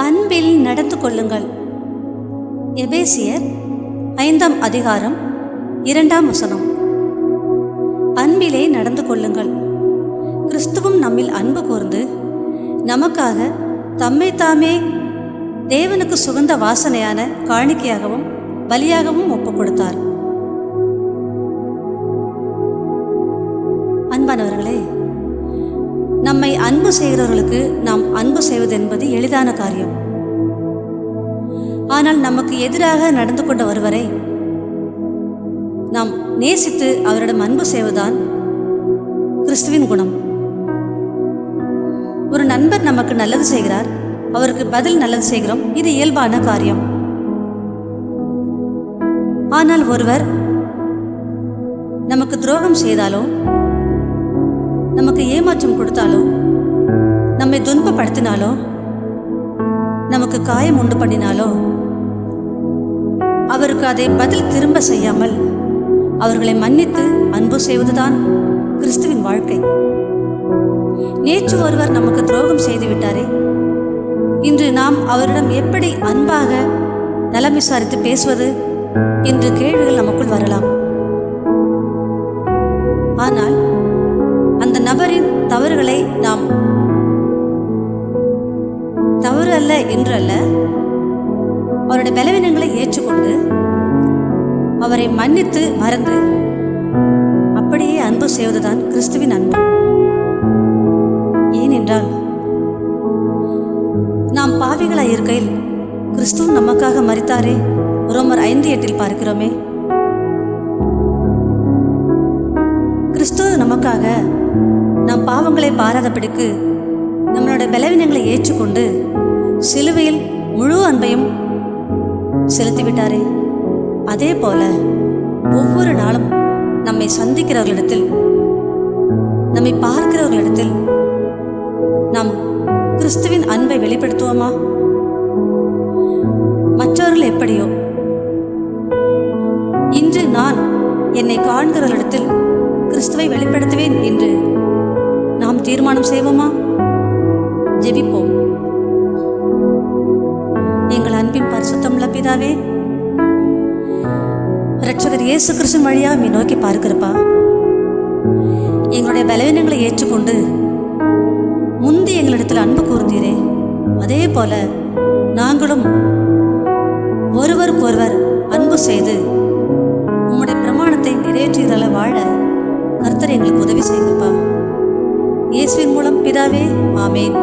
அன்பில் நடந்து கொள்ளுங்கள். எபேசியர் 5ஆம் அதிகாரம் 2ஆம் வசனம். அன்பிலே நடந்து கொள்ளுங்கள். கிறிஸ்துவும் நம்மில் அன்பு கூர்ந்து நமக்காக தம்மை தாமே தேவனுக்கு சுகந்த வாசனையான காணிக்கையாகவும் பலியாகவும் ஒப்புக் கொடுத்தார். அன்பானவர்களே, நம்மை அன்பு செய்கிறவர்களுக்கு நாம் அன்பு செய்வது என்பது எளிதான காரியம். ஆனால் நமக்கு எதிராக நடந்து கொண்ட ஒருவரை நாம் நேசித்து அவரிடம் அன்பு செய்வதுதான் கிறிஸ்துவின் குணம். ஒரு நண்பர் நமக்கு நல்லது செய்கிறார், அவருக்கு பதில் நல்லது செய்கிறோம், இது இயல்பான காரியம். ஆனால் ஒருவர் நமக்கு துரோகம் செய்தாலோ, நமக்கு ஏமாற்றம் கொடுத்தாலோ, நம்மை துன்பப்படுத்தினாலோ, நமக்கு காயம் உண்டு பண்ணினாலோ, அவருக்கு அதை பதில் திரும்ப செய்யாமல் அவர்களை மன்னித்து அன்பு செய்வதுதான் கிறிஸ்துவின் வாழ்க்கை. நேற்று ஒருவர் நமக்கு துரோகம் செய்து விட்டாரே, இன்று நாம் அவரிடம் எப்படி அன்பாக நலம் விசாரித்து பேசுவது என்று கேள்விகள் நமக்குள் வரலாம். ஆனால் அந்த நபரின் தவறுகளை நாம் தவறு அல்ல என்று அல்ல, அவருடைய பலவீனங்களை ஏற்றுக்கொண்டு அவரை மன்னித்து மறந்து அப்படியே அன்பு செய்வதுதான் கிறிஸ்துவின் அன்பு. ஏனென்றால் நாம் பாவிகளாய் இருக்கையில் கிறிஸ்துவும் நமக்காக மரித்தாரே, ரோமர் 5:8 பார்க்கிறோமே. கிறிஸ்துவ நமக்காக நாம் பாவங்களை பாராதபடிக்கு நம்மளுடைய பலவீனங்களை ஏற்றுக்கொண்டு சிலுவையில் முழு அன்பையும் செலுத்திவிட்டாரே. அதே போல ஒவ்வொரு நாளும் நம்மை சந்திக்கிறவர்களிடத்தில், நம்மை பார்க்கிறவர்களிடத்தில் நாம் கிறிஸ்துவின் அன்பை வெளிப்படுத்துவோமா? மற்றவர்கள் எப்படியோ இன்று நான் என்னை காண்கிறவர்களிடத்தில் கிறிஸ்துவை வெளிப்படுத்துவேன் என்று நாம் தீர்மானம் செய்வோமா? ஜெபிப்போம். எங்கள் அன்பின் பரிசுத்தமுள்ள பிதாவே, இரட்சகர் இயேசு கிறிஸ்து வழியா நீ நோக்கி பார்க்கிறப்பா, எங்களுடைய பலவீனங்களை ஏற்றுக்கொண்டு முந்தி எங்களிடத்தில் அன்பு கூர்ந்தீரே, அதே போல நாங்களும் ஒருவருக்கொருவர் அன்பு செய்து உம்முடைய பிரமாணத்தை நிறைவேற்றியதால வாழ கர்த்தர் எங்களுக்கு உதவி செய்யுங்கப்பா. இயேசுவின் மூலம் பிதாவே, ஆமேன்.